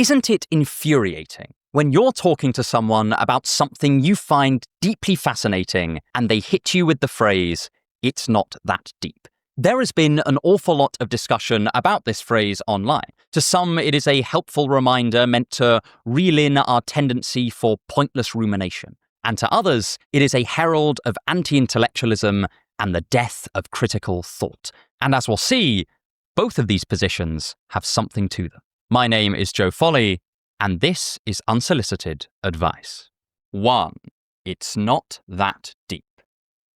Isn't it infuriating when you're talking to someone about something you find deeply fascinating and they hit you with the phrase, "It's not that deep"? There has been an awful lot of discussion about this phrase online. To some, it is a helpful reminder meant to reel in our tendency for pointless rumination. And to others, it is a herald of anti-intellectualism and the death of critical thought. And as we'll see, both of these positions have something to them. My name is Joe Foley, and this is Unsolicited Advice. 1. It's not that deep.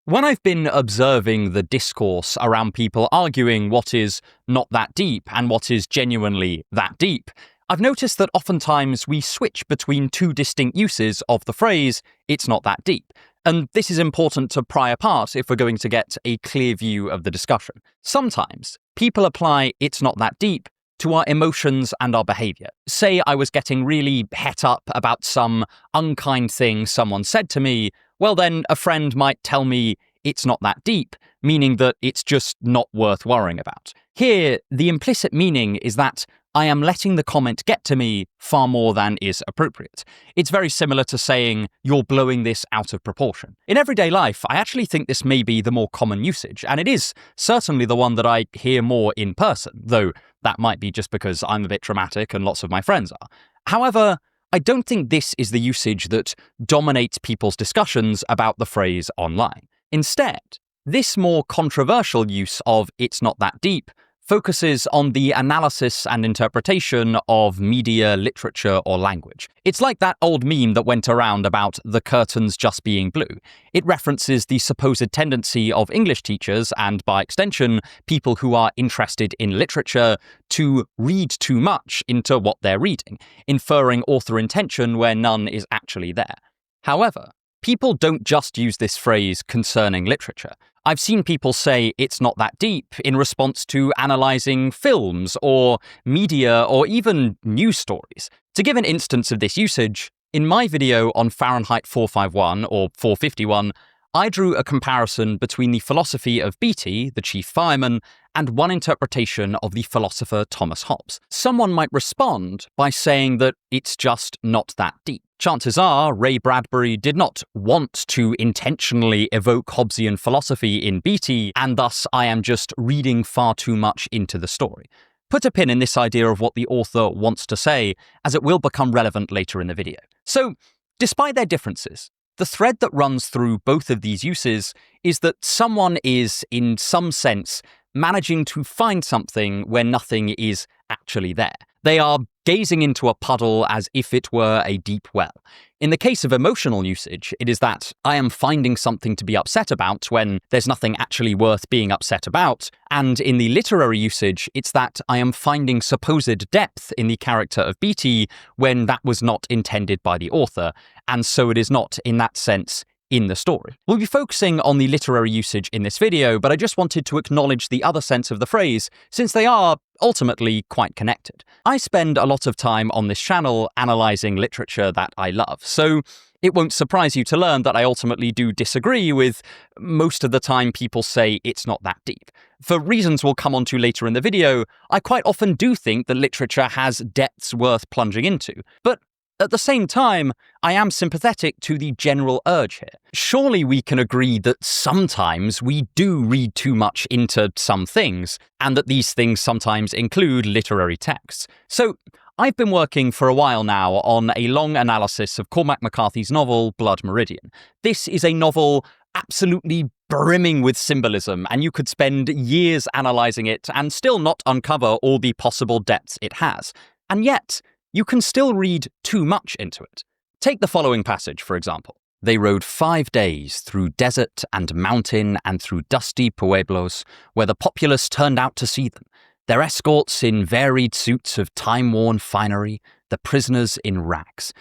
When I've been observing the discourse around people arguing what is not that deep and what is genuinely that deep, I've noticed that oftentimes we switch between two distinct uses of the phrase, "it's not that deep." And this is important to pry apart if we're going to get a clear view of the discussion. Sometimes people apply "it's not that deep" to our emotions and our behavior. Say I was getting really het up about some unkind thing someone said to me, well then a friend might tell me it's not that deep, meaning that it's just not worth worrying about. Here, the implicit meaning is that I am letting the comment get to me far more than is appropriate. It's very similar to saying, "You're blowing this out of proportion." In everyday life, I actually think this may be the more common usage, and it is certainly the one that I hear more in person, though that might be just because I'm a bit dramatic and lots of my friends are. However, I don't think this is the usage that dominates people's discussions about the phrase online. Instead, this more controversial use of "it's not that deep" focuses on the analysis and interpretation of media, literature, or language. It's like that old meme that went around about the curtains just being blue. It references the supposed tendency of English teachers, and by extension, people who are interested in literature, to read too much into what they're reading, inferring author intention where none is actually there. However, people don't just use this phrase concerning literature. I've seen people say "it's not that deep" in response to analysing films or media or even news stories. To give an instance of this usage, in my video on Fahrenheit 451 or 451, I drew a comparison between the philosophy of Beatty, the chief fireman, and one interpretation of the philosopher Thomas Hobbes. Someone might respond by saying that it's just not that deep. Chances are Ray Bradbury did not want to intentionally evoke Hobbesian philosophy in Beatty, and thus I am just reading far too much into the story. Put a pin in this idea of what the author wants to say, as it will become relevant later in the video. So, despite their differences, the thread that runs through both of these uses is that someone is, in some sense, managing to find something where nothing is actually there. They are gazing into a puddle as if it were a deep well. In the case of emotional usage, it is that I am finding something to be upset about when there's nothing actually worth being upset about, and in the literary usage, it's that I am finding supposed depth in the character of Beatty when that was not intended by the author, and so it is not, in that sense, in the story. We'll be focusing on the literary usage in this video, but I just wanted to acknowledge the other sense of the phrase, since they are ultimately quite connected. I spend a lot of time on this channel analysing literature that I love, so it won't surprise you to learn that I ultimately do disagree with most of the time people say "it's not that deep." For reasons we'll come onto later in the video, I quite often do think that literature has depths worth plunging into, but at the same time, I am sympathetic to the general urge here. Surely we can agree that sometimes we do read too much into some things, and that these things sometimes include literary texts. So, I've been working for a while now on a long analysis of Cormac McCarthy's novel, Blood Meridian. This is a novel absolutely brimming with symbolism, and you could spend years analysing it and still not uncover all the possible depths it has. And yet, you can still read too much into it. Take the following passage, for example. They rode 5 days through desert and mountain and through dusty pueblos, where the populace turned out to see them, their escorts in varied suits of time-worn finery, the prisoners in rags.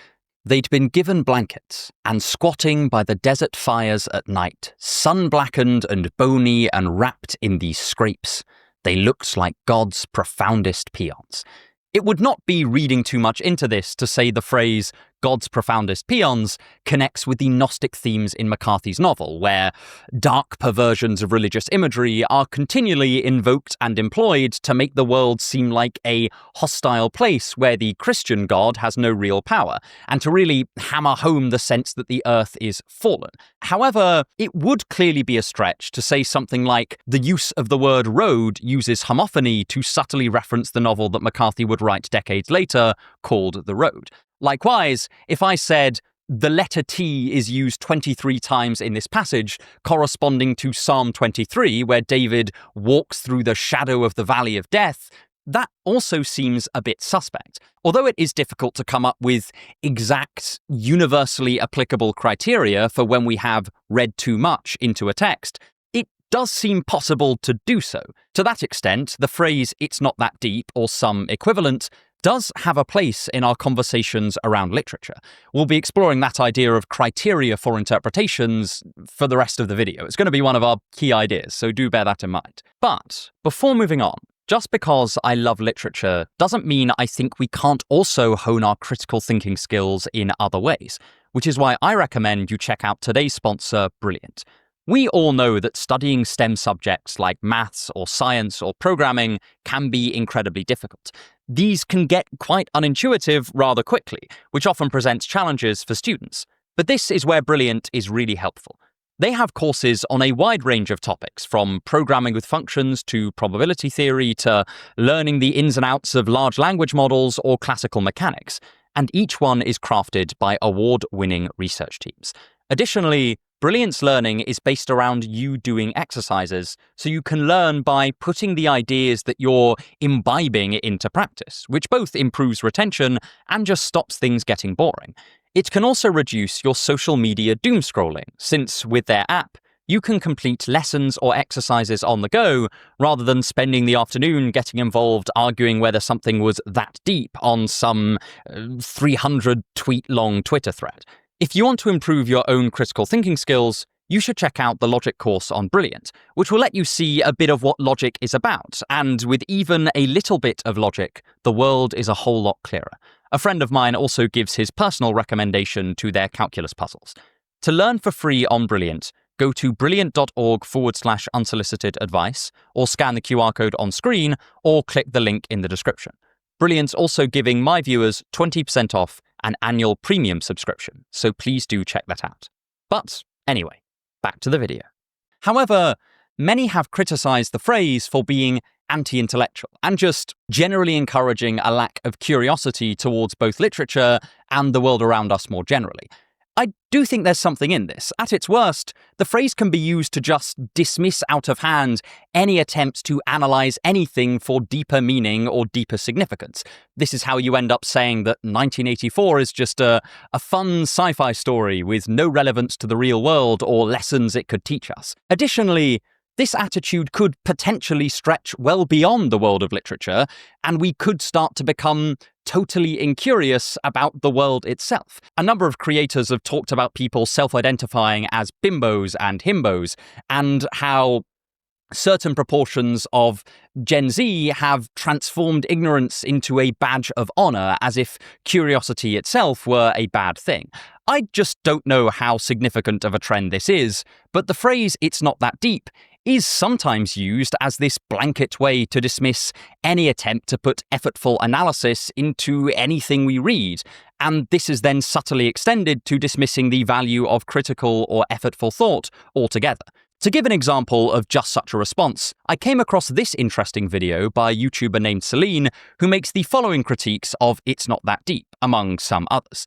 They'd been given blankets, and squatting by the desert fires at night, sun-blackened and bony and wrapped in these scrapes, they looked like God's profoundest peons. It would not be reading too much into this to say the phrase God's Profoundest Peons connects with the Gnostic themes in McCarthy's novel, where dark perversions of religious imagery are continually invoked and employed to make the world seem like a hostile place where the Christian God has no real power, and to really hammer home the sense that the earth is fallen. However, it would clearly be a stretch to say something like the use of the word road uses homophony to subtly reference the novel that McCarthy would write decades later, called The Road. Likewise, if I said the letter T is used 23 times in this passage, corresponding to Psalm 23, where David walks through the shadow of the valley of death, that also seems a bit suspect. Although it is difficult to come up with exact, universally applicable criteria for when we have read too much into a text, it does seem possible to do so. To that extent, the phrase "it's not that deep" or some equivalent does have a place in our conversations around literature. We'll be exploring that idea of criteria for interpretations for the rest of the video. It's going to be one of our key ideas, so do bear that in mind. But before moving on, just because I love literature doesn't mean I think we can't also hone our critical thinking skills in other ways, which is why I recommend you check out today's sponsor, Brilliant. We all know that studying STEM subjects like maths or science or programming can be incredibly difficult. These can get quite unintuitive rather quickly, which often presents challenges for students. But this is where Brilliant is really helpful. They have courses on a wide range of topics, from programming with functions to probability theory to learning the ins and outs of large language models or classical mechanics, and each one is crafted by award-winning research teams. Additionally, Brilliant's learning is based around you doing exercises, so you can learn by putting the ideas that you're imbibing into practice, which both improves retention and just stops things getting boring. It can also reduce your social media doom scrolling, since with their app, you can complete lessons or exercises on the go rather than spending the afternoon getting involved arguing whether something was that deep on some 300-tweet-long Twitter thread. If you want to improve your own critical thinking skills, you should check out the Logic course on Brilliant, which will let you see a bit of what logic is about, and with even a little bit of logic, the world is a whole lot clearer. A friend of mine also gives his personal recommendation to their calculus puzzles. To learn for free on Brilliant, go to brilliant.org/unsolicited advice, or scan the QR code on screen, or click the link in the description. Brilliant's also giving my viewers 20% off an annual premium subscription, so please do check that out. But anyway, back to the video. However, many have criticized the phrase for being anti-intellectual and just generally encouraging a lack of curiosity towards both literature and the world around us more generally. I do think there's something in this. At its worst, the phrase can be used to just dismiss out of hand any attempts to analyze anything for deeper meaning or deeper significance. This is how you end up saying that 1984 is just a fun sci-fi story with no relevance to the real world or lessons it could teach us. Additionally, this attitude could potentially stretch well beyond the world of literature, and we could start to become totally incurious about the world itself. A number of creators have talked about people self-identifying as bimbos and himbos, and how certain proportions of Gen Z have transformed ignorance into a badge of honor, as if curiosity itself were a bad thing. I just don't know how significant of a trend this is, but the phrase "it's not that deep" is sometimes used as this blanket way to dismiss any attempt to put effortful analysis into anything we read, and this is then subtly extended to dismissing the value of critical or effortful thought altogether. To give an example of just such a response, I came across this interesting video by a YouTuber named Celine, who makes the following critiques of "it's not that deep," among some others.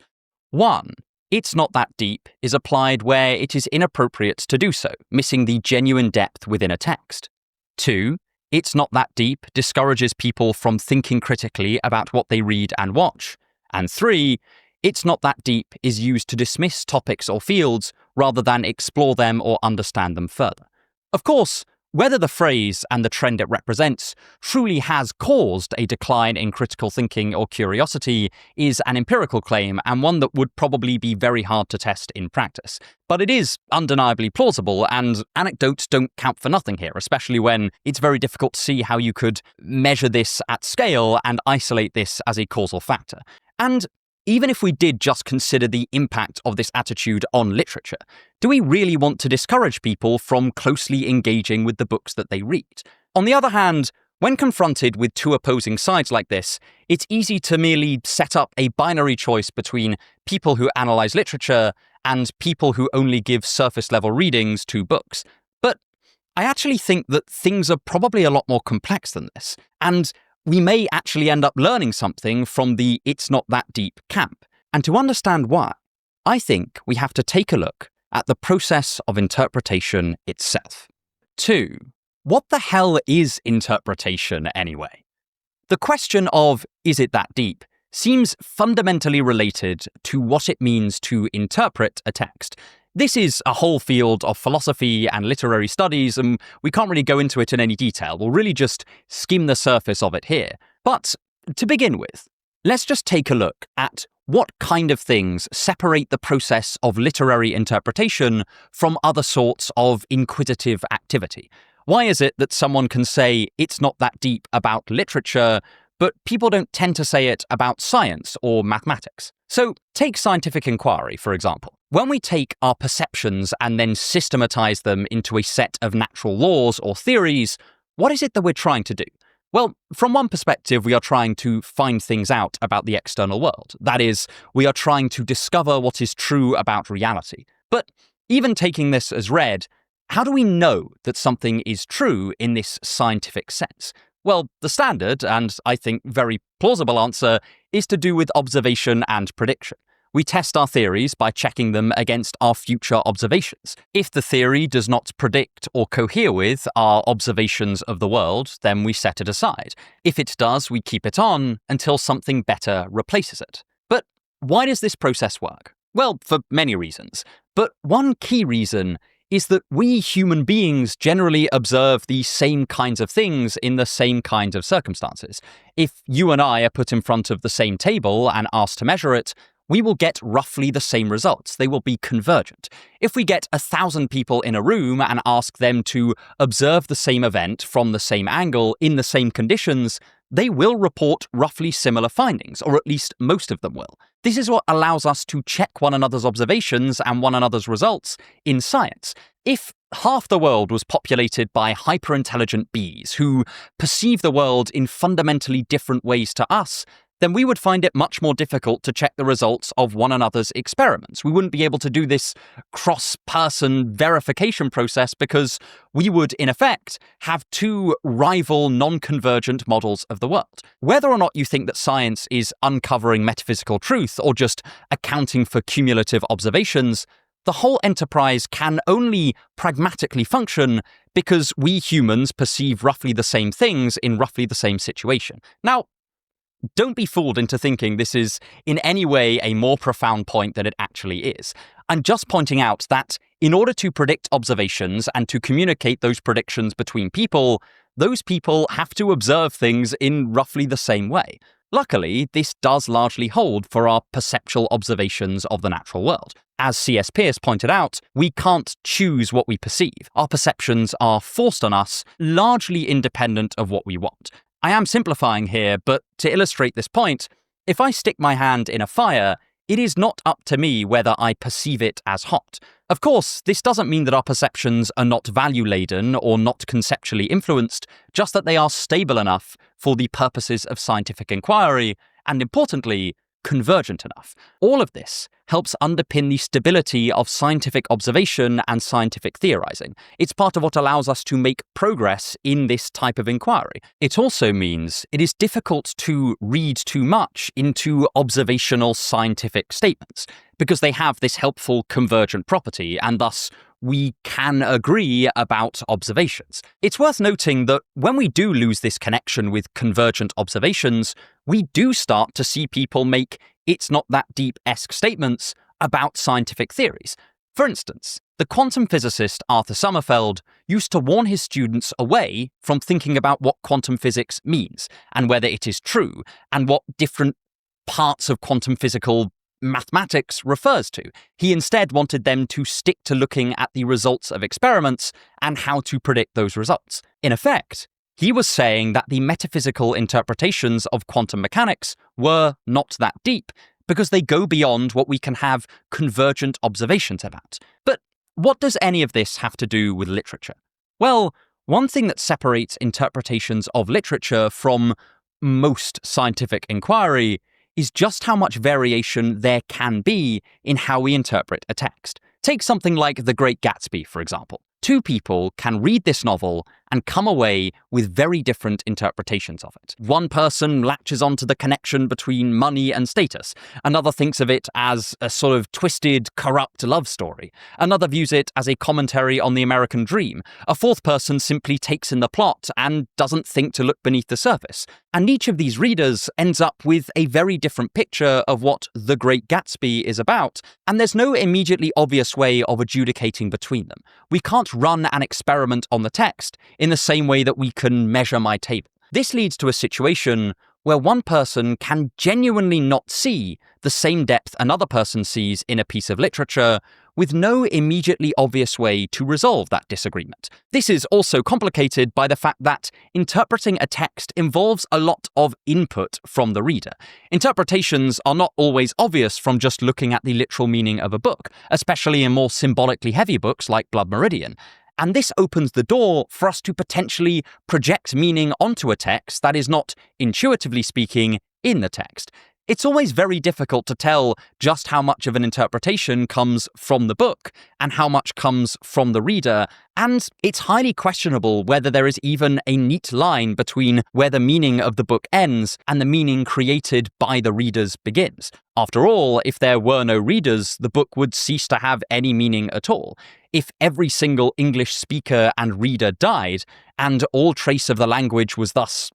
1. "It's not that deep" is applied where it is inappropriate to do so, missing the genuine depth within a text. 2. "It's not that deep" discourages people from thinking critically about what they read and watch. And 3. "It's not that deep" is used to dismiss topics or fields rather than explore them or understand them further. Of course, whether the phrase and the trend it represents truly has caused a decline in critical thinking or curiosity is an empirical claim, and one that would probably be very hard to test in practice. But it is undeniably plausible, and anecdotes don't count for nothing here, especially when it's very difficult to see how you could measure this at scale and isolate this as a causal factor. And even if we did just consider the impact of this attitude on literature, do we really want to discourage people from closely engaging with the books that they read? On the other hand, when confronted with two opposing sides like this, it's easy to merely set up a binary choice between people who analyze literature and people who only give surface-level readings to books. But I actually think that things are probably a lot more complex than this, and we may actually end up learning something from the "it's not that deep" camp. And to understand why, I think we have to take a look at the process of interpretation itself. 2. What the hell is interpretation anyway? The question of "is it that deep" seems fundamentally related to what it means to interpret a text. This is a whole field of philosophy and literary studies, and we can't really go into it in any detail. We'll really just skim the surface of it here. But to begin with, let's just take a look at what kind of things separate the process of literary interpretation from other sorts of inquisitive activity. Why is it that someone can say "it's not that deep" about literature, but people don't tend to say it about science or mathematics? So take scientific inquiry, for example. When we take our perceptions and then systematize them into a set of natural laws or theories, what is it that we're trying to do? Well, from one perspective, we are trying to find things out about the external world. That is, we are trying to discover what is true about reality. But even taking this as read, how do we know that something is true in this scientific sense? Well, the standard, and I think very plausible answer, is to do with observation and prediction. We test our theories by checking them against our future observations. If the theory does not predict or cohere with our observations of the world, then we set it aside. If it does, we keep it on until something better replaces it. But why does this process work? Well, for many reasons. But one key reason is that we human beings generally observe the same kinds of things in the same kinds of circumstances. If you and I are put in front of the same table and asked to measure it, we will get roughly the same results. They will be convergent. If we get 1,000 people in a room and ask them to observe the same event from the same angle in the same conditions, they will report roughly similar findings, or at least most of them will. This is what allows us to check one another's observations and one another's results in science. If half the world was populated by hyper-intelligent bees who perceive the world in fundamentally different ways to us, then we would find it much more difficult to check the results of one another's experiments. We wouldn't be able to do this cross-person verification process because we would, in effect, have two rival non-convergent models of the world. Whether or not you think that science is uncovering metaphysical truth or just accounting for cumulative observations, the whole enterprise can only pragmatically function because we humans perceive roughly the same things in roughly the same situation. Now, don't be fooled into thinking this is in any way a more profound point than it actually is. I'm just pointing out that in order to predict observations and to communicate those predictions between people, those people have to observe things in roughly the same way. Luckily, this does largely hold for our perceptual observations of the natural world. As C.S. Peirce pointed out, we can't choose what we perceive. Our perceptions are forced on us, largely independent of what we want. I am simplifying here, but to illustrate this point, if I stick my hand in a fire, it is not up to me whether I perceive it as hot. Of course, this doesn't mean that our perceptions are not value-laden or not conceptually influenced, just that they are stable enough for the purposes of scientific inquiry, and importantly, convergent enough. All of this helps underpin the stability of scientific observation and scientific theorizing. It's part of what allows us to make progress in this type of inquiry. It also means it is difficult to read too much into observational scientific statements, because they have this helpful convergent property, and thus we can agree about observations. It's worth noting that when we do lose this connection with convergent observations, we do start to see people make "it's not that deep"-esque statements about scientific theories. For instance, the quantum physicist Arthur Sommerfeld used to warn his students away from thinking about what quantum physics means, and whether it is true, and what different parts of quantum physical mathematics refers to. He instead wanted them to stick to looking at the results of experiments and how to predict those results. In effect, he was saying that the metaphysical interpretations of quantum mechanics were not that deep because they go beyond what we can have convergent observations about. But what does any of this have to do with literature? Well, one thing that separates interpretations of literature from most scientific inquiry is just how much variation there can be in how we interpret a text. Take something like The Great Gatsby, for example. Two people can read this novel and come away with very different interpretations of it. One person latches onto the connection between money and status. Another thinks of it as a sort of twisted, corrupt love story. Another views it as a commentary on the American dream. A fourth person simply takes in the plot and doesn't think to look beneath the surface. And each of these readers ends up with a very different picture of what The Great Gatsby is about, and there's no immediately obvious way of adjudicating between them. We can't run an experiment on the text in the same way that we can measure my table. This leads to a situation where one person can genuinely not see the same depth another person sees in a piece of literature, with no immediately obvious way to resolve that disagreement. This is also complicated by the fact that interpreting a text involves a lot of input from the reader. Interpretations are not always obvious from just looking at the literal meaning of a book, especially in more symbolically heavy books like Blood Meridian. And this opens the door for us to potentially project meaning onto a text that is not, intuitively speaking, in the text. It's always very difficult to tell just how much of an interpretation comes from the book and how much comes from the reader, and it's highly questionable whether there is even a neat line between where the meaning of the book ends and the meaning created by the readers begins. After all, if there were no readers, the book would cease to have any meaning at all. If every single English speaker and reader died, and all trace of the language was thus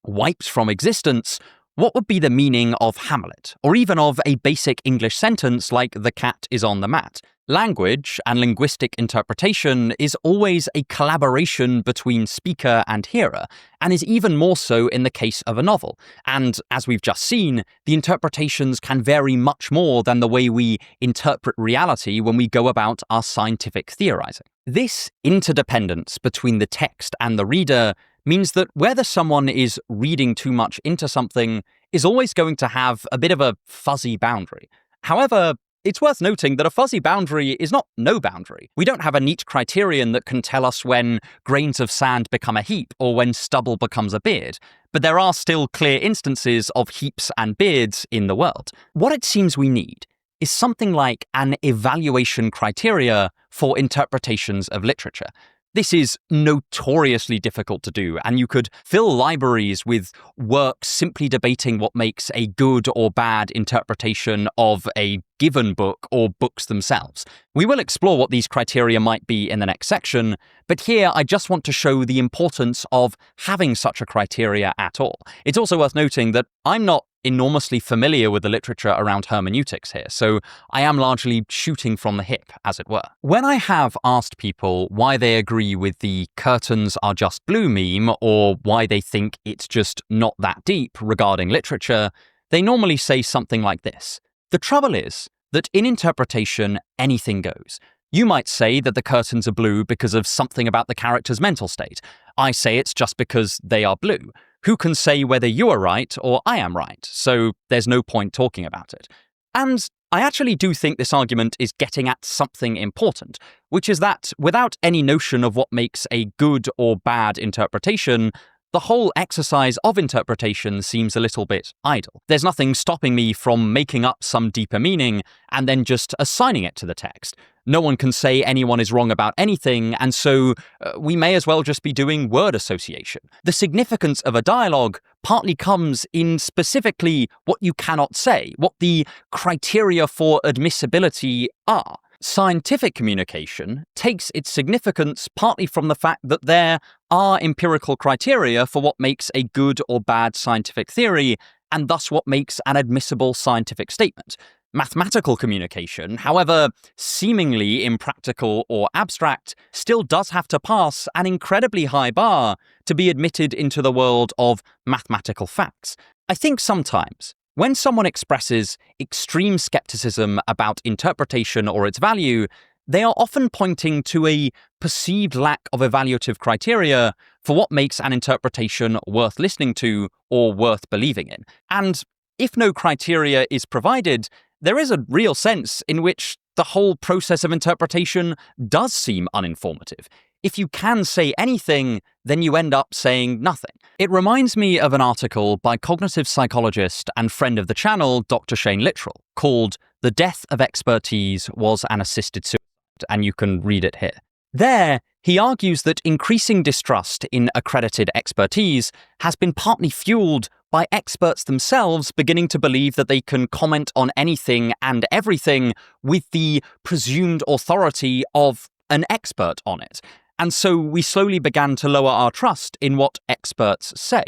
wiped from existence, what would be the meaning of Hamlet, or even of a basic English sentence like "the cat is on the mat"? Language and linguistic interpretation is always a collaboration between speaker and hearer, and is even more so in the case of a novel. And as we've just seen, the interpretations can vary much more than the way we interpret reality when we go about our scientific theorizing. This interdependence between the text and the reader means that whether someone is reading too much into something is always going to have a bit of a fuzzy boundary. However, it's worth noting that a fuzzy boundary is not no boundary. We don't have a neat criterion that can tell us when grains of sand become a heap or when stubble becomes a beard, but there are still clear instances of heaps and beards in the world. What it seems we need is something like an evaluation criteria for interpretations of literature. This is notoriously difficult to do, and you could fill libraries with works simply debating what makes a good or bad interpretation of a given book or books themselves. We will explore what these criteria might be in the next section, but here I just want to show the importance of having such a criteria at all. It's also worth noting that I'm not enormously familiar with the literature around hermeneutics here, so I am largely shooting from the hip, as it were. When I have asked people why they agree with the curtains are just blue meme, or why they think it's just not that deep regarding literature, they normally say something like this. The trouble is that in interpretation, anything goes. You might say that the curtains are blue because of something about the character's mental state. I say it's just because they are blue. Who can say whether you are right or I am right? So there's no point talking about it. And I actually do think this argument is getting at something important, which is that without any notion of what makes a good or bad interpretation, the whole exercise of interpretation seems a little bit idle. There's nothing stopping me from making up some deeper meaning and then just assigning it to the text. No one can say anyone is wrong about anything, and so we may as well just be doing word association. The significance of a dialogue partly comes in specifically what you cannot say, what the criteria for admissibility are. Scientific communication takes its significance partly from the fact that there are empirical criteria for what makes a good or bad scientific theory, and thus what makes an admissible scientific statement. Mathematical communication, however seemingly impractical or abstract, still does have to pass an incredibly high bar to be admitted into the world of mathematical facts. I think sometimes, when someone expresses extreme skepticism about interpretation or its value, they are often pointing to a perceived lack of evaluative criteria for what makes an interpretation worth listening to or worth believing in. And if no criteria is provided, there is a real sense in which the whole process of interpretation does seem uninformative. If you can say anything, then you end up saying nothing. It reminds me of an article by cognitive psychologist and friend of the channel, Dr. Shane Littrell, called "The Death of Expertise Was an Assisted Suicide," and you can read it here. There, he argues that increasing distrust in accredited expertise has been partly fueled by experts themselves beginning to believe that they can comment on anything and everything with the presumed authority of an expert on it. And so we slowly began to lower our trust in what experts say.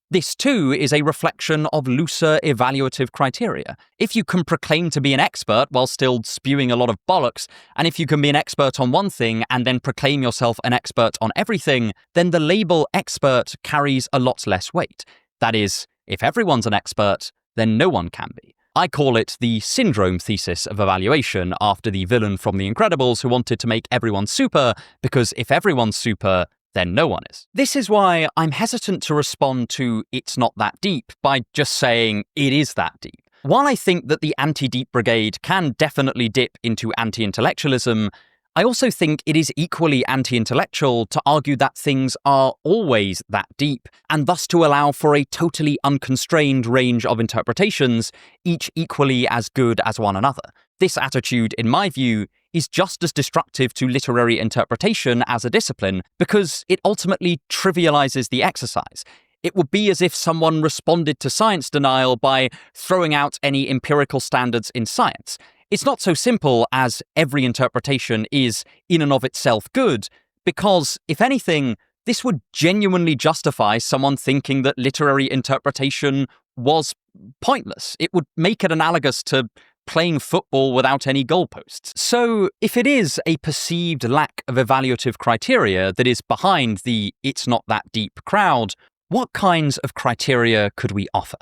This, too, is a reflection of looser evaluative criteria. If you can proclaim to be an expert while still spewing a lot of bollocks, and if you can be an expert on one thing and then proclaim yourself an expert on everything, then the label expert carries a lot less weight. That is, if everyone's an expert, then no one can be. I call it the syndrome thesis of evaluation, after the villain from The Incredibles who wanted to make everyone super, because if everyone's super, then no one is. This is why I'm hesitant to respond to "it's not that deep" by just saying it is that deep. While I think that the anti-deep brigade can definitely dip into anti-intellectualism, I also think it is equally anti-intellectual to argue that things are always that deep, and thus to allow for a totally unconstrained range of interpretations, each equally as good as one another. This attitude, in my view, is just as destructive to literary interpretation as a discipline, because it ultimately trivializes the exercise. It would be as if someone responded to science denial by throwing out any empirical standards in science. It's not so simple as every interpretation is in and of itself good, because, if anything, this would genuinely justify someone thinking that literary interpretation was pointless. It would make it analogous to playing football without any goalposts. So, if it is a perceived lack of evaluative criteria that is behind the "it's not that deep" crowd, what kinds of criteria could we offer?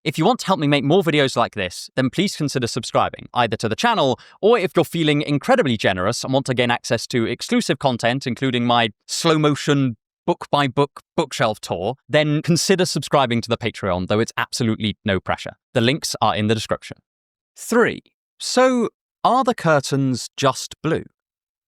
If you want to help me make more videos like this, then please consider subscribing, either to the channel, or if you're feeling incredibly generous and want to gain access to exclusive content, including my slow-motion, book-by-book bookshelf tour, then consider subscribing to the Patreon, though it's absolutely no pressure. The links are in the description. 3. So, are the curtains just blue?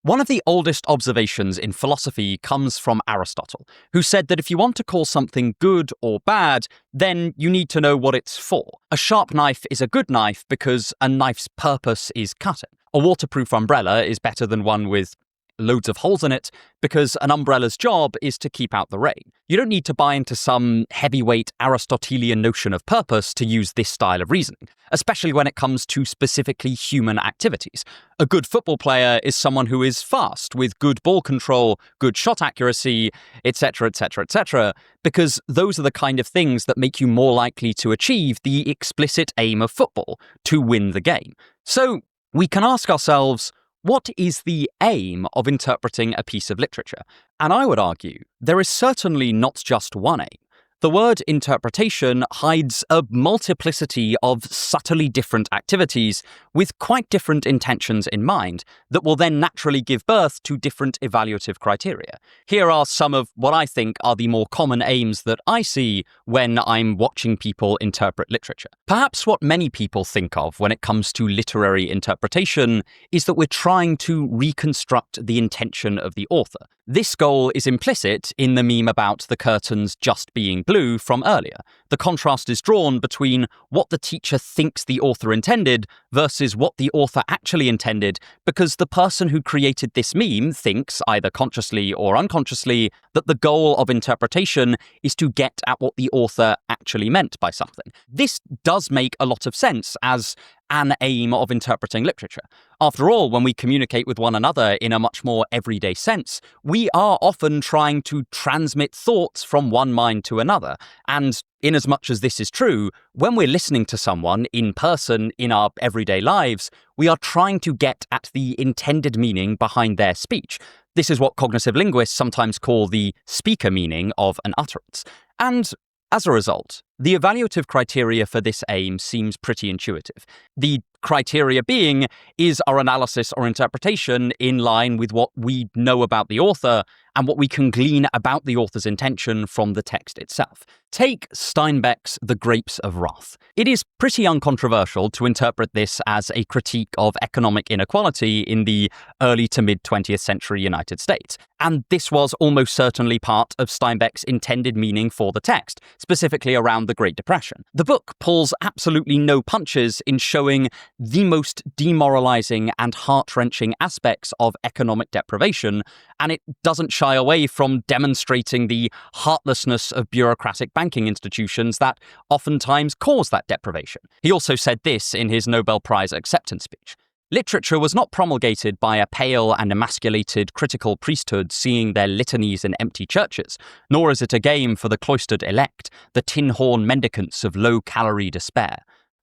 One of the oldest observations in philosophy comes from Aristotle, who said that if you want to call something good or bad, then you need to know what it's for. A sharp knife is a good knife because a knife's purpose is cutting. A waterproof umbrella is better than one with loads of holes in it because an umbrella's job is to keep out the rain. You don't need to buy into some heavyweight Aristotelian notion of purpose to use this style of reasoning, especially when it comes to specifically human activities. A good football player is someone who is fast, with good ball control, good shot accuracy, etc., etc., etc., because those are the kind of things that make you more likely to achieve the explicit aim of football, to win the game. So we can ask ourselves, what is the aim of interpreting a piece of literature? And I would argue there is certainly not just one aim. The word interpretation hides a multiplicity of subtly different activities with quite different intentions in mind that will then naturally give birth to different evaluative criteria. Here are some of what I think are the more common aims that I see when I'm watching people interpret literature. Perhaps what many people think of when it comes to literary interpretation is that we're trying to reconstruct the intention of the author. This goal is implicit in the meme about the curtains just being blue from earlier. The contrast is drawn between what the teacher thinks the author intended versus what the author actually intended, because the person who created this meme thinks, either consciously or unconsciously, that the goal of interpretation is to get at what the author actually meant by something. This does make a lot of sense as an aim of interpreting literature. After all, when we communicate with one another in a much more everyday sense, we are often trying to transmit thoughts from one mind to another. And inasmuch as this is true, when we're listening to someone in person in our everyday lives, we are trying to get at the intended meaning behind their speech. This is what cognitive linguists sometimes call the speaker meaning of an utterance. And as a result, the evaluative criteria for this aim seems pretty intuitive. The criteria being, is our analysis or interpretation in line with what we know about the author, and what we can glean about the author's intention from the text itself. Take Steinbeck's The Grapes of Wrath. It is pretty uncontroversial to interpret this as a critique of economic inequality in the early to mid 20th century United States. And this was almost certainly part of Steinbeck's intended meaning for the text, specifically around the Great Depression. The book pulls absolutely no punches in showing the most demoralizing and heart-wrenching aspects of economic deprivation, and it doesn't shy away from demonstrating the heartlessness of bureaucratic banking institutions that oftentimes cause that deprivation. He also said this in his Nobel Prize acceptance speech. Literature was not promulgated by a pale and emasculated critical priesthood seeing their litanies in empty churches, nor is it a game for the cloistered elect, the tin-horn mendicants of low-calorie despair.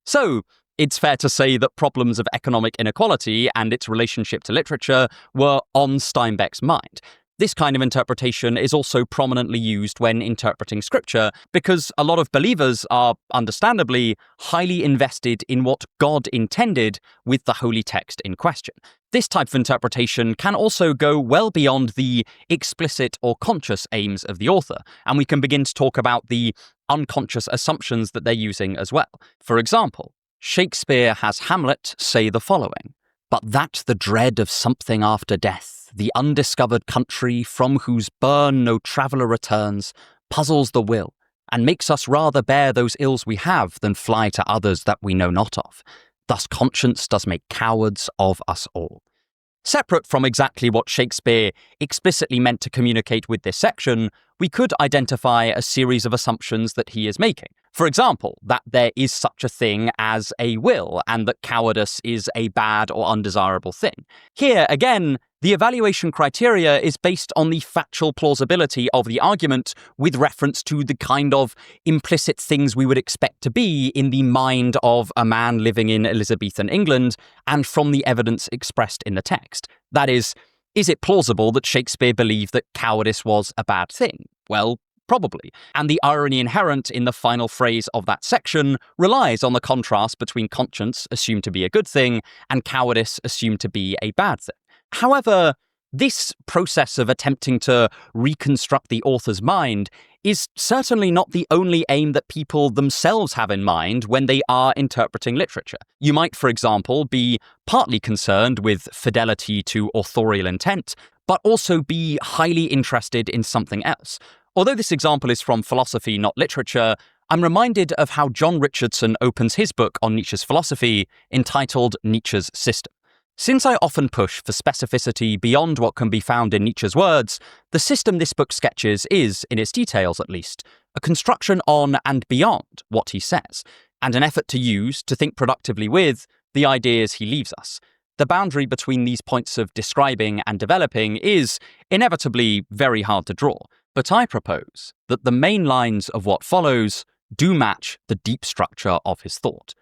So, it's fair to say that problems of economic inequality and its relationship to literature were on Steinbeck's mind. This kind of interpretation is also prominently used when interpreting scripture, because a lot of believers are, understandably, highly invested in what God intended with the holy text in question. This type of interpretation can also go well beyond the explicit or conscious aims of the author, and we can begin to talk about the unconscious assumptions that they're using as well. For example, Shakespeare has Hamlet say the following: "But that the dread of something after death, the undiscovered country from whose burn no traveller returns, puzzles the will, and makes us rather bear those ills we have than fly to others that we know not of. Thus conscience does make cowards of us all." Separate from exactly what Shakespeare explicitly meant to communicate with this section, we could identify a series of assumptions that he is making. For example, that there is such a thing as a will, and that cowardice is a bad or undesirable thing. Here, again, the evaluation criteria is based on the factual plausibility of the argument with reference to the kind of implicit things we would expect to be in the mind of a man living in Elizabethan England, and from the evidence expressed in the text. That is it plausible that Shakespeare believed that cowardice was a bad thing? Well, probably. And the irony inherent in the final phrase of that section relies on the contrast between conscience, assumed to be a good thing, and cowardice, assumed to be a bad thing. However, this process of attempting to reconstruct the author's mind is certainly not the only aim that people themselves have in mind when they are interpreting literature. You might, for example, be partly concerned with fidelity to authorial intent, but also be highly interested in something else. Although this example is from philosophy, not literature, I'm reminded of how John Richardson opens his book on Nietzsche's philosophy, entitled Nietzsche's System. Since I often push for specificity beyond what can be found in Nietzsche's words, the system this book sketches is, in its details at least, a construction on and beyond what he says, and an effort to use, to think productively with, the ideas he leaves us. The boundary between these points of describing and developing is, inevitably, very hard to draw, but I propose that the main lines of what follows do match the deep structure of his thought.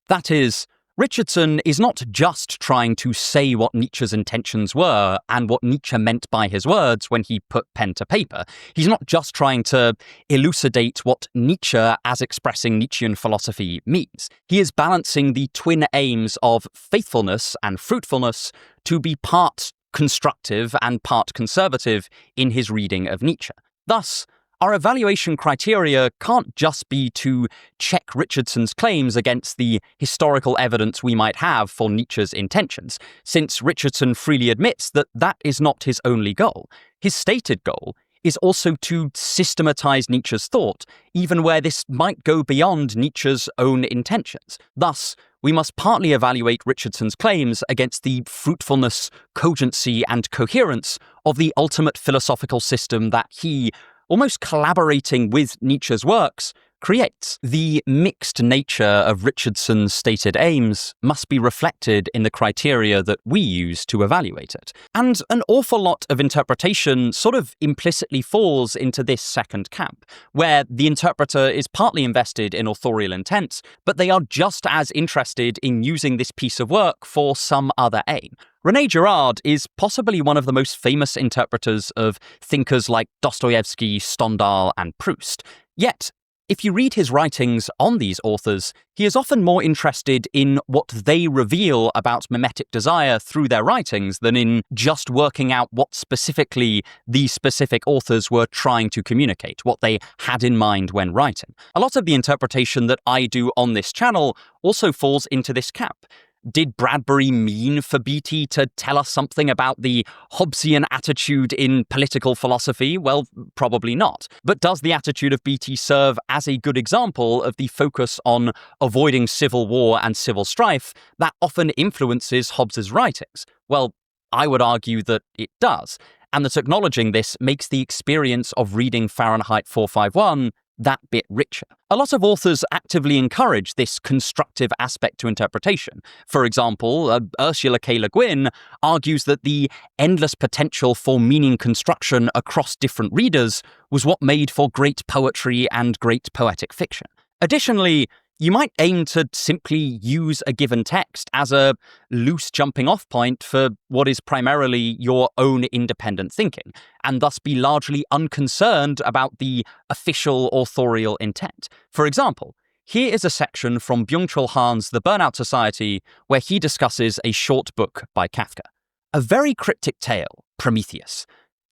That is, Richardson is not just trying to say what Nietzsche's intentions were and what Nietzsche meant by his words when he put pen to paper. He's not just trying to elucidate what Nietzsche, as expressing Nietzschean philosophy, means. He is balancing the twin aims of faithfulness and fruitfulness to be part constructive and part conservative in his reading of Nietzsche. Thus, our evaluation criteria can't just be to check Richardson's claims against the historical evidence we might have for Nietzsche's intentions, since Richardson freely admits that that is not his only goal. His stated goal is also to systematize Nietzsche's thought, even where this might go beyond Nietzsche's own intentions. Thus, we must partly evaluate Richardson's claims against the fruitfulness, cogency, and coherence of the ultimate philosophical system that he, almost collaborating with Nietzsche's works, creates. The mixed nature of Richardson's stated aims must be reflected in the criteria that we use to evaluate it. And an awful lot of interpretation sort of implicitly falls into this second camp, where the interpreter is partly invested in authorial intent, but they are just as interested in using this piece of work for some other aim. René Girard is possibly one of the most famous interpreters of thinkers like Dostoevsky, Stendhal, and Proust. Yet, If you read his writings on these authors, he is often more interested in what they reveal about mimetic desire through their writings than in just working out what specifically these specific authors were trying to communicate, what they had in mind when writing. A lot of the interpretation that I do on this channel also falls into this camp. Did Bradbury mean for Beattie to tell us something about the Hobbesian attitude in political philosophy? Well, probably not. But does the attitude of Beattie serve as a good example of the focus on avoiding civil war and civil strife that often influences Hobbes's writings? Well, I would argue that it does, and that acknowledging this makes the experience of reading Fahrenheit 451 that bit richer. A lot of authors actively encourage this constructive aspect to interpretation. For example, Ursula K. Le Guin argues that the endless potential for meaning construction across different readers was what made for great poetry and great poetic fiction. Additionally, you might aim to simply use a given text as a loose jumping-off point for what is primarily your own independent thinking, and thus be largely unconcerned about the official authorial intent. For example, here is a section from Byung-Chul Han's The Burnout Society where he discusses a short book by Kafka. A very cryptic tale, Prometheus.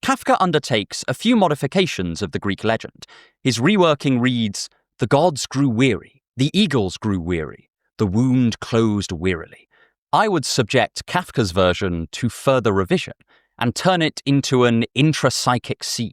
Kafka undertakes a few modifications of the Greek legend. His reworking reads, "The gods grew weary. The eagles grew weary. The wound closed wearily." I would subject Kafka's version to further revision and turn it into an intrapsychic scene,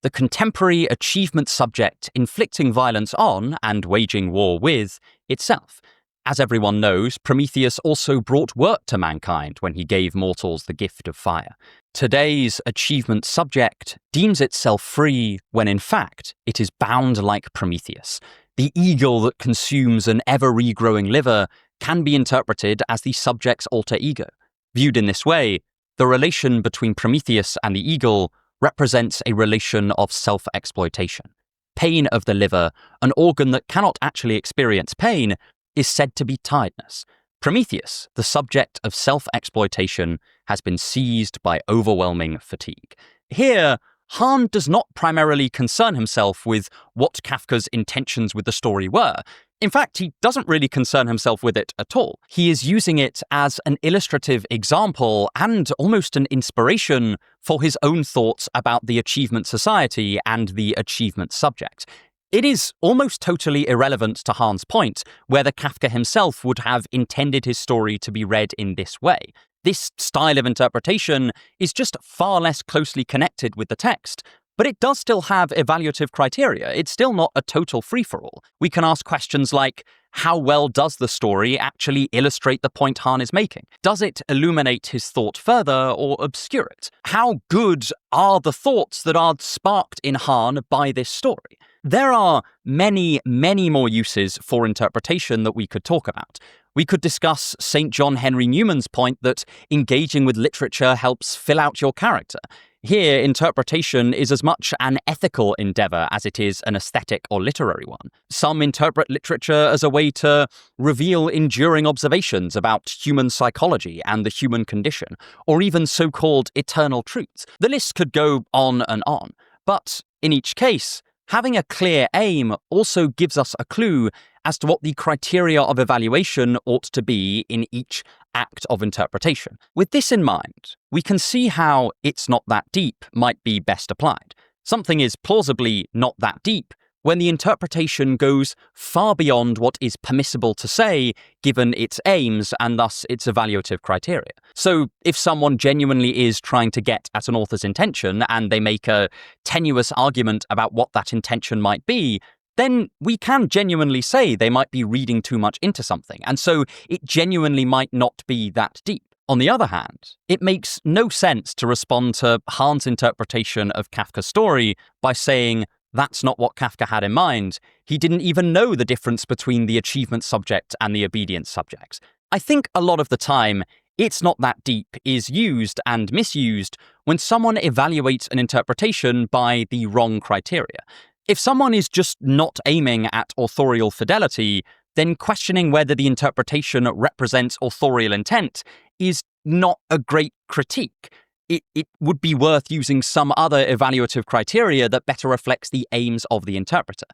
the contemporary achievement subject inflicting violence on and waging war with itself. As everyone knows, Prometheus also brought work to mankind when he gave mortals the gift of fire. Today's achievement subject deems itself free when in fact it is bound like Prometheus. The eagle that consumes an ever-regrowing liver can be interpreted as the subject's alter ego. Viewed in this way, the relation between Prometheus and the eagle represents a relation of self-exploitation. Pain of the liver, an organ that cannot actually experience pain, is said to be tiredness. Prometheus, the subject of self-exploitation, has been seized by overwhelming fatigue. Here, Hahn does not primarily concern himself with what Kafka's intentions with the story were. In fact, he doesn't really concern himself with it at all. He is using it as an illustrative example and almost an inspiration for his own thoughts about the achievement society and the achievement subject. It is almost totally irrelevant to Hahn's point whether Kafka himself would have intended his story to be read in this way. This style of interpretation is just far less closely connected with the text, but it does still have evaluative criteria. It's still not a total free-for-all. We can ask questions like, how well does the story actually illustrate the point Hahn is making? Does it illuminate his thought further or obscure it? How good are the thoughts that are sparked in Hahn by this story? There are many, many more uses for interpretation that we could talk about. We could discuss St. John Henry Newman's point that engaging with literature helps fill out your character. Here, interpretation is as much an ethical endeavor as it is an aesthetic or literary one. Some interpret literature as a way to reveal enduring observations about human psychology and the human condition, or even so-called eternal truths. The list could go on and on. But in each case, having a clear aim also gives us a clue as to what the criteria of evaluation ought to be in each act of interpretation. With this in mind, we can see how "it's not that deep" might be best applied. Something is plausibly not that deep when the interpretation goes far beyond what is permissible to say given its aims and thus its evaluative criteria. So if someone genuinely is trying to get at an author's intention and they make a tenuous argument about what that intention might be, then we can genuinely say they might be reading too much into something, and so it genuinely might not be that deep. On the other hand, it makes no sense to respond to Hahn's interpretation of Kafka's story by saying, that's not what Kafka had in mind. He didn't even know the difference between the achievement subject and the obedience subject. I think a lot of the time, "it's not that deep" is used and misused when someone evaluates an interpretation by the wrong criteria. If someone is just not aiming at authorial fidelity, then questioning whether the interpretation represents authorial intent is not a great critique. It would be worth using some other evaluative criteria that better reflects the aims of the interpreter.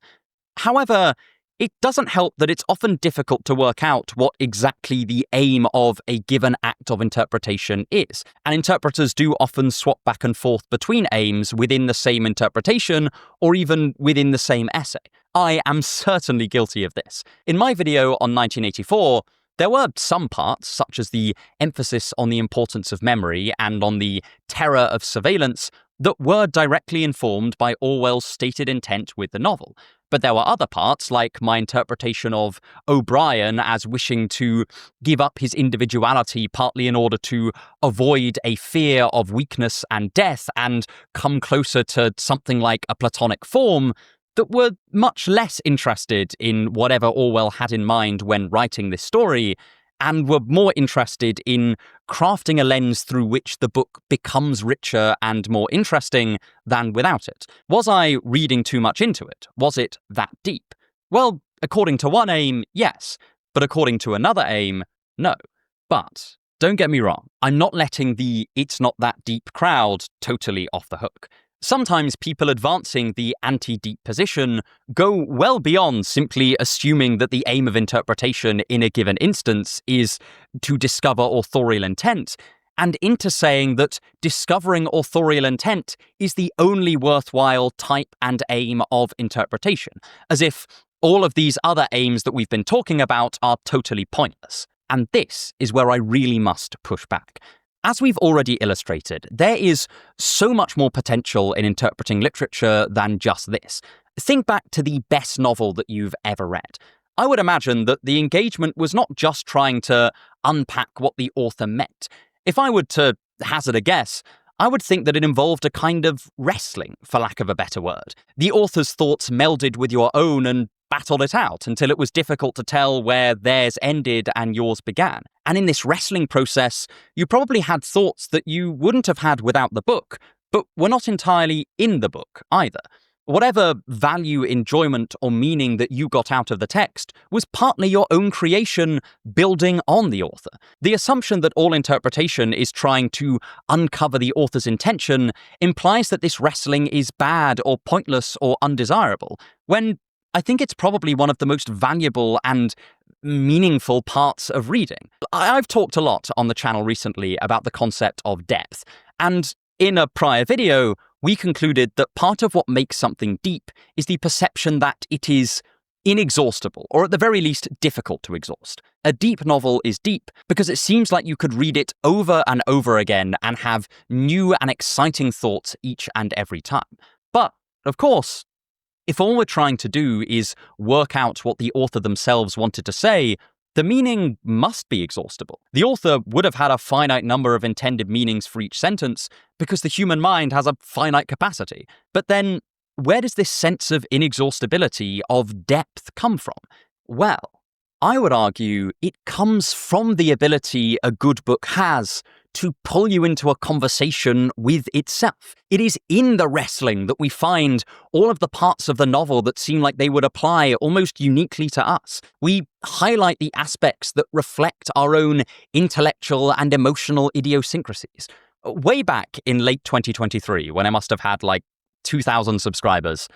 However, it doesn't help that it's often difficult to work out what exactly the aim of a given act of interpretation is, and interpreters do often swap back and forth between aims within the same interpretation or even within the same essay. I am certainly guilty of this. In my video on 1984, there were some parts, such as the emphasis on the importance of memory and on the terror of surveillance, that were directly informed by Orwell's stated intent with the novel. But there were other parts, like my interpretation of O'Brien as wishing to give up his individuality partly in order to avoid a fear of weakness and death and come closer to something like a Platonic form, that were much less interested in whatever Orwell had in mind when writing this story, and were more interested in crafting a lens through which the book becomes richer and more interesting than without it. Was I reading too much into it? Was it that deep? Well, according to one aim, yes, but according to another aim, no. But don't get me wrong, I'm not letting the "it's not that deep" crowd totally off the hook. Sometimes people advancing the anti-deep position go well beyond simply assuming that the aim of interpretation in a given instance is to discover authorial intent, and into saying that discovering authorial intent is the only worthwhile type and aim of interpretation, as if all of these other aims that we've been talking about are totally pointless. And this is where I really must push back. As we've already illustrated, there is so much more potential in interpreting literature than just this. Think back to the best novel that you've ever read. I would imagine that the engagement was not just trying to unpack what the author meant. If I were to hazard a guess, I would think that it involved a kind of wrestling, for lack of a better word. The author's thoughts melded with your own and battled it out until it was difficult to tell where theirs ended and yours began. And in this wrestling process, you probably had thoughts that you wouldn't have had without the book, but were not entirely in the book either. Whatever value, enjoyment, or meaning that you got out of the text was partly your own creation building on the author. The assumption that all interpretation is trying to uncover the author's intention implies that this wrestling is bad or pointless or undesirable, when I think it's probably one of the most valuable and meaningful parts of reading. I've talked a lot on the channel recently about the concept of depth, and in a prior video, we concluded that part of what makes something deep is the perception that it is inexhaustible, or at the very least difficult to exhaust. A deep novel is deep because it seems like you could read it over and over again and have new and exciting thoughts each and every time. But, of course, if all we're trying to do is work out what the author themselves wanted to say, the meaning must be exhaustible. The author would have had a finite number of intended meanings for each sentence because the human mind has a finite capacity. But then, where does this sense of inexhaustibility, of depth, come from? Well, I would argue it comes from the ability a good book has to pull you into a conversation with itself. It is in the wrestling that we find all of the parts of the novel that seem like they would apply almost uniquely to us. We highlight the aspects that reflect our own intellectual and emotional idiosyncrasies. Way back in late 2023, when I must have had like 2,000 subscribers,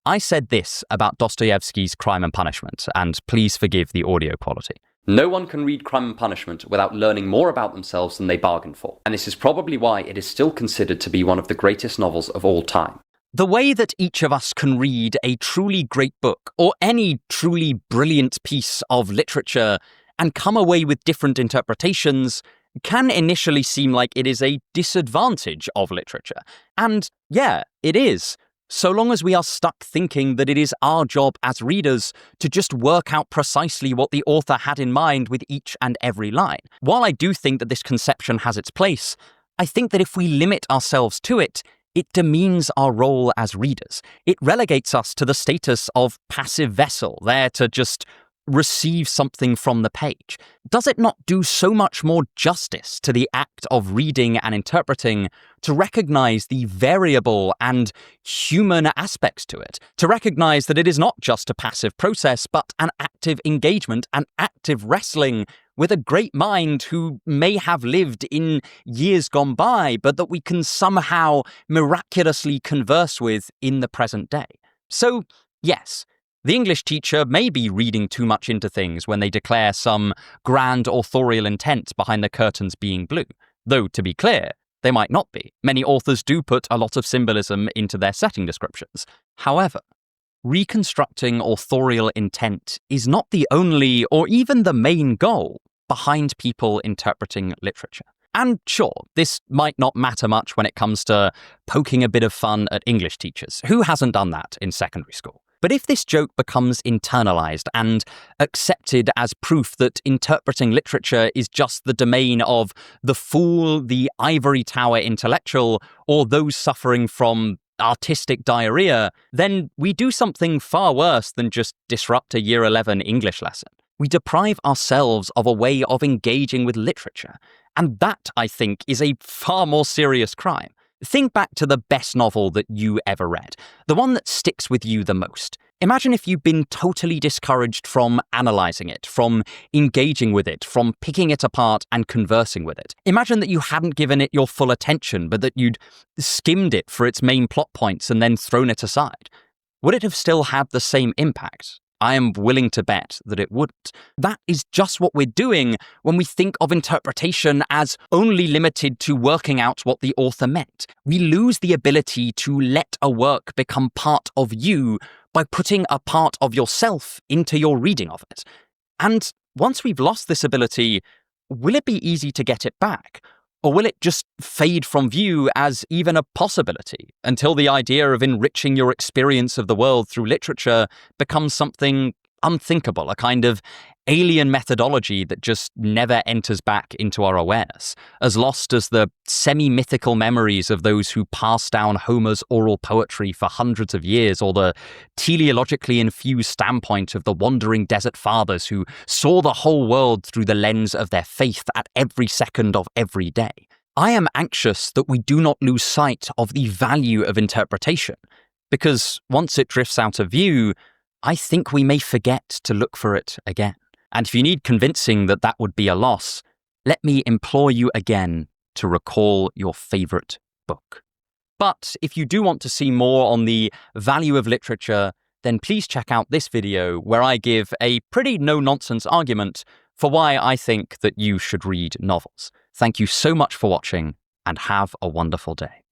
I said this about Dostoevsky's Crime and Punishment, and please forgive the audio quality. No one can read Crime and Punishment without learning more about themselves than they bargained for, and this is probably why it is still considered to be one of the greatest novels of all time. The way that each of us can read a truly great book, or any truly brilliant piece of literature, and come away with different interpretations can initially seem like it is a disadvantage of literature. And yeah, it is. So long as we are stuck thinking that it is our job as readers to just work out precisely what the author had in mind with each and every line. While I do think that this conception has its place, I think that if we limit ourselves to it, it demeans our role as readers. It relegates us to the status of passive vessel, there to just receive something from the page. Does it not do so much more justice to the act of reading and interpreting to recognize the variable and human aspects to it? To recognize that it is not just a passive process, but an active engagement, an active wrestling with a great mind who may have lived in years gone by, but that we can somehow miraculously converse with in the present day. So, yes, The English teacher may be reading too much into things when they declare some grand authorial intent behind the curtains being blue. Though, to be clear, they might not be. Many authors do put a lot of symbolism into their setting descriptions. However, reconstructing authorial intent is not the only or even the main goal behind people interpreting literature. And sure, this might not matter much when it comes to poking a bit of fun at English teachers. Who hasn't done that in secondary school? But if this joke becomes internalized and accepted as proof that interpreting literature is just the domain of the fool, the ivory tower intellectual, or those suffering from artistic diarrhea, then we do something far worse than just disrupt a Year 11 English lesson. We deprive ourselves of a way of engaging with literature. And that, I think, is a far more serious crime. Think back to the best novel that you ever read, the one that sticks with you the most. Imagine if you'd been totally discouraged from analysing it, from engaging with it, from picking it apart and conversing with it. Imagine that you hadn't given it your full attention, but that you'd skimmed it for its main plot points and then thrown it aside. Would it have still had the same impact? I am willing to bet that it wouldn't. That is just what we're doing when we think of interpretation as only limited to working out what the author meant. We lose the ability to let a work become part of you by putting a part of yourself into your reading of it. And once we've lost this ability, will it be easy to get it back? Or will it just fade from view as even a possibility until the idea of enriching your experience of the world through literature becomes something unthinkable, a kind of alien methodology that just never enters back into our awareness, as lost as the semi-mythical memories of those who passed down Homer's oral poetry for hundreds of years, or the teleologically infused standpoint of the wandering desert fathers who saw the whole world through the lens of their faith at every second of every day. I am anxious that we do not lose sight of the value of interpretation, because once it drifts out of view, I think we may forget to look for it again. And if you need convincing that that would be a loss, let me implore you again to recall your favorite book. But if you do want to see more on the value of literature, then please check out this video where I give a pretty no-nonsense argument for why I think that you should read novels. Thank you so much for watching, and have a wonderful day.